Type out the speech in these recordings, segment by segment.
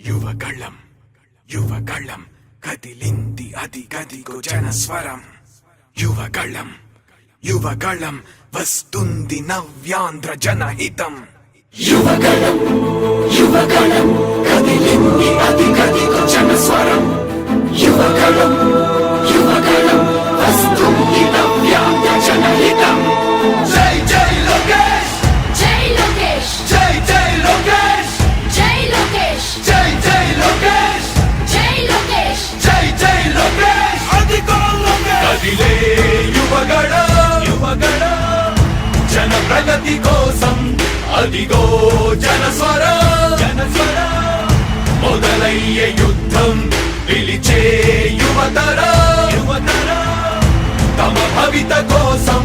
యువగళం యువగళం కదిలింది అది గదిగో జనస్వరం. యువగళం యువగళం వస్తుంది నవ్యాంధ్ర జనహితం. యువగళం యువగళం కదిలింది అది గదిగో జనస్వరం. యువగళం యువగళం వస్తుంది నవ్యాంధ్ర జనహితం. జై జై లోకేష్ జై లోకేష్ జై జై లోకేష్ జై లోకేష్ జై జై లోకేష్ జై లోకేష్ జై జై లోకేష్ అదిగో లోకేష్. కదిలే యువగళం యువగళం జన ప్రగతి కోసం అదిగో జనస్వరం. జనస్వరం మొదలయ్యే యుద్ధం పిలిచే యువతరం. యువతరం తమ భవిత కోసం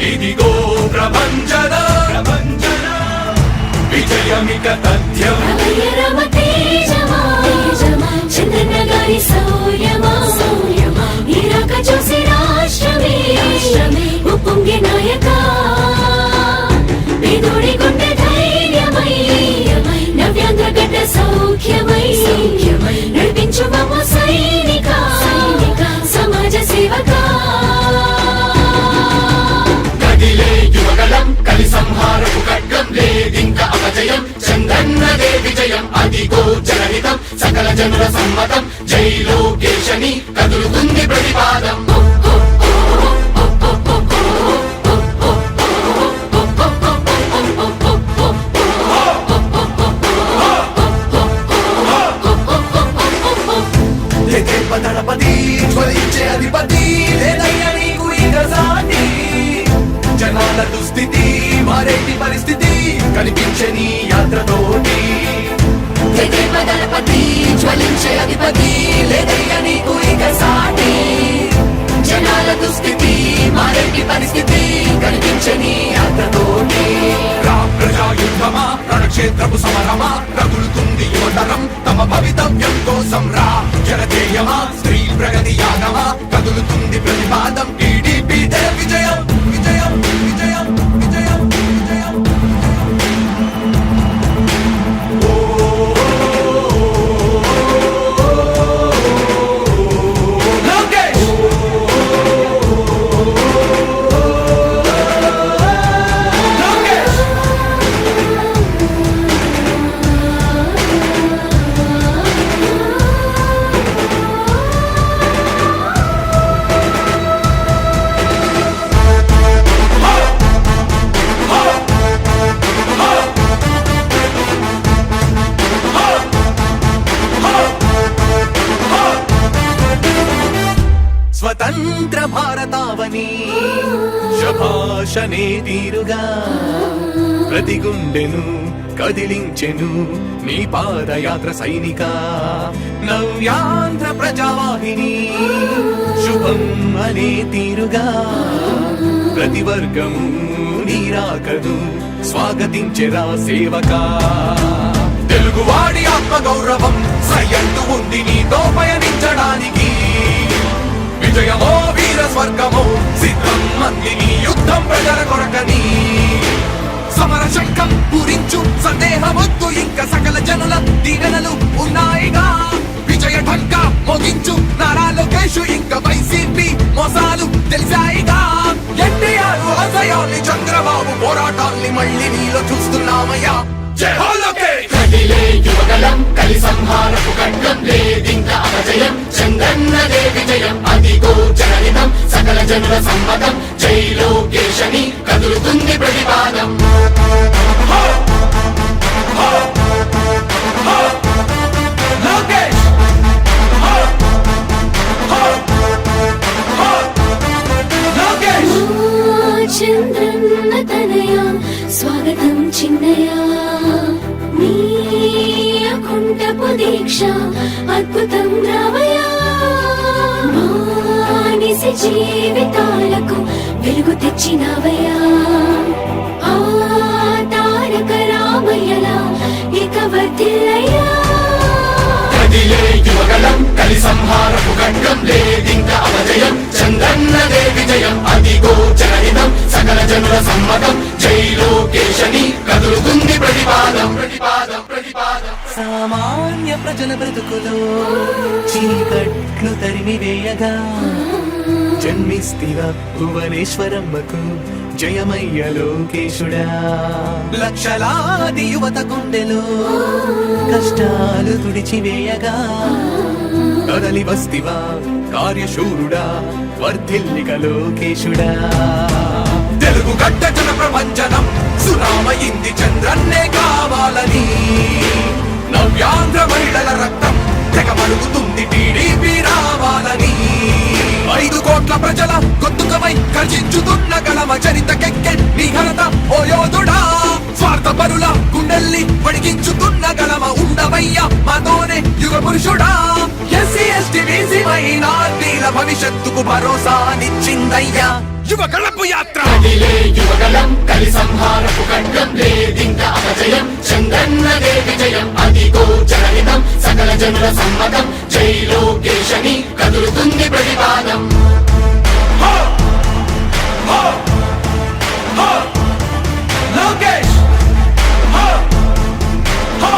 ఇదిగో ప్రభంజనం. ప్రభంజనం విజయమిక తథ్యం. రమయ రమ తేజమా చంద్రన్న గారి శౌర్యమా నీరాక చూసి రాష్ట్రమే ఉప్పొంగే నాయక పేదోడి గుండె ధైర్యమై నవ్యాంధ్ర గడ్డ సౌఖ్యమై నడిపించు మమ్మ సైనిక సమాజ సేవక. కదిలే యువగళం కలి సంహారపు ఖడ్గం లేదింక అపజయం. చంద్రన్నదే విజయం అదిగో జనహితం సకల జనుల సమ్మతం. జై లోకేశని కదులుతుంది ప్రతిపాదం. దళపతి జ్వలించే అధిపతి లేదయ్య నీకు ఇక సాటి. జనాల దుస్థితి మారేటి పరిస్థితి కనిపించే నీ యాత్రతోటి. దళపతి జ్వలించే అధిపతి లేదయ్య నీకు ఇక సాటి. జనాల దుస్థితి మారేటి పరిస్థితి కనిపించే నీ యాత్రతోటి. ప్రజాయుద్ధమా రణక్షేత్రపు సమరమా రగులుతుంది యువతరం తమ భవితవ్యం కోసం. రా జనజేయమా స్త్రీ ప్రగతి యానమా కదులుతుంది ప్రతిపాదం. టీడీపీ జయ విజయం విజయం విజయం విజయం విజయం. లోకేష్ స్వతంత్ర భారతావని శభాషనే తీరుగా ప్రతి గుండెను కదిలించెను నీ పాదయాత్ర సైనిక. నవ్యాంధ్ర ప్రజావాహిని శుభం అనే తీరుగా ప్రతి వర్గము నీరాకను స్వాగతించెరా సేవకా. తెలుగువాడి ఆత్మగౌరవం సయ్యంటూ ఉంది నీతో పయనించడానికి. విజయమో వీర స్వర్గమో సిద్ధం మందిని యుద్ధం ప్రజల కొరకని. సమర శంఖం పూరించు సందేహమొద్దు ఇంక సకల జనుల దీవెనలు ఉన్నాయిగా. విజయ ఢంకా మోగించు నారా లోకేష్ ఇంక వైసీపీ మోసాలు తెలిసాయిగా. ఎన్టీఆర్ ఆశయాల్ని చంద్రబాబు పోరాటాల్ని మళ్ళీ నీలో చూస్తున్నామయ్యా. జై హో లోకేష్. కదిలే యువగళం కలి సంహారపు ఖడ్గం లేదింక అపజయం. చంద్రన్నదే విజయం అదిగో జనహితం సకల జనుల సమ్మతం. జై లోకేశని కదులుతుంది ప్రతిపాదం. లోకేష్ లోకేష్ చంద్రన్న తనయ స్వాగతం చిన్నయ నీ అకుంఠపు దీక్ష అద్భుతం రావయ. మానిసి జీవితాలకు వెలుగు తెచ్చినవయ్యా. ఆ తారక రామయ్యలా ఇక వర్ధిల్లయ్యా. కదిలే యువగళం కలి సంహారపు ఖడ్గం లేదింక అపజయం. చంద్రన్నదే విజయం అదిగో జనహితం సకల జనుల సమ్మతం. జై లోకేశని కదులుతుంది ప్రతిపాదం. ప్రతిపాదం ప్రతిపాదం. సామాన్య ప్రజల బ్రతుకులో చీకట్లు తరిమి వేయగా జన్మిస్తివా భువనేశ్వరమ్మకు జయమయ్య లోకేశుడా. లక్షలాది యువత గుండెలో కష్టాలు తుడిచివేయగా కదలి వస్తివా కార్యశూరుడా వర్ధిల్లిక లోకేశుడా. తెలుగు గడ్డ జన ప్రపంచనం సునామయింది చంద్రన్నే కావాలని నవ్యాంధ్ర మహిళల రక్తం తెగమరుగుతుంది టీడీపీ రావాలని 5 కోట్ల ప్రజల గొంతుకమై గర్జించుతున్న గలమ చరితకెక్కె నీ ఘనత ఓ యోధుడా. స్వార్థ పరుల గుండెల్ని వణికించుతున్న గలమ ఉండవయ్య మాతోనే యుగ పురుషుడా. ఎస్సీ ఎస్టీ బీసీ మైనార్టీల భవిష్యత్తుకు భరోసానిచ్చిందయ్యా యువ కళపు యాత్ర. కదిలే యువగలం కలి సంహారపు ఖడ్గం లేదింక అపజయం చంద్రన్నదే విజయం అదిగో జనహితం సకల జనుల సమ్మతం జై లోకేశని కదులుతుంది ప్రతిపాదం. హో! హో! హో! లోకేష్! హో! హో!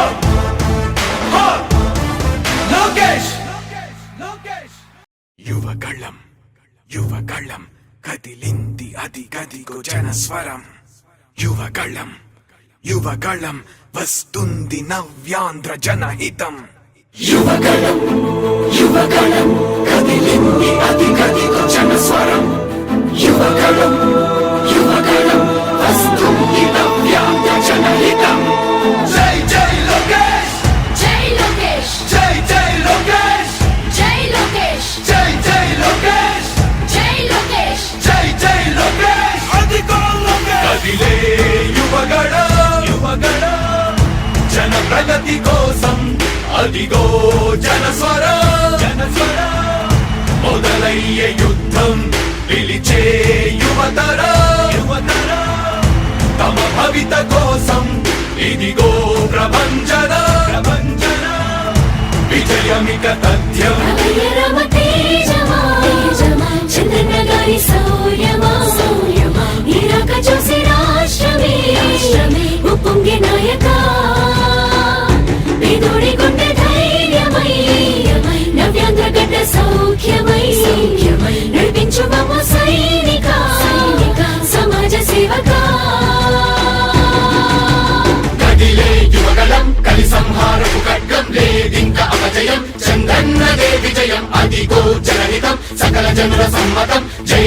హో! లోకేష్! యువగళం యువగళం కదిలింది అది గదిగో జనస్వరం. యువగళం యువగళం వస్తుంది నవ్యాంధ్ర జనహితం. యువగలం యువగలం కదిలింది అది గదిగో జనస్వరం. యువగలం యువగలం వస్తుంది నవ్యాంధ్ర జనహితం. జై జై లోకేష్! జై లోకేష్ జై జై లోకేష్! జై లోకేష్ జై జై లోకేష్! జై లోకేష్ జై జై లోకేష్! అదిగో లోకేష్! కదిలే యువగళ జన ప్రగతి కోసం అదిగో జనస్వర మొదలయ్యే యుద్ధం పిలిచే యువతర తమ భవిత కోసం ఇదిగో ప్రభంజన విజయమిక తథ్యం. రమ తేజమా చంద్రన్న గారి శౌర్యమా నీరాక చూసి రాష్ట్రమే ఉప్పొంగే నాయక పేదోడి గుండె ధైర్యమై నవ్యాంధ్ర గడ్డ సౌఖ్యమై నడిపించు మమ్మ సైనిక సమాజ సేవక. కదిలే యువగలం కలి సంహారపు ఖడ్గం లేదింక అపజయం చంద్రన్నదే విజయం అదిగో జనహితం సకల జనుల సమ్మతం జై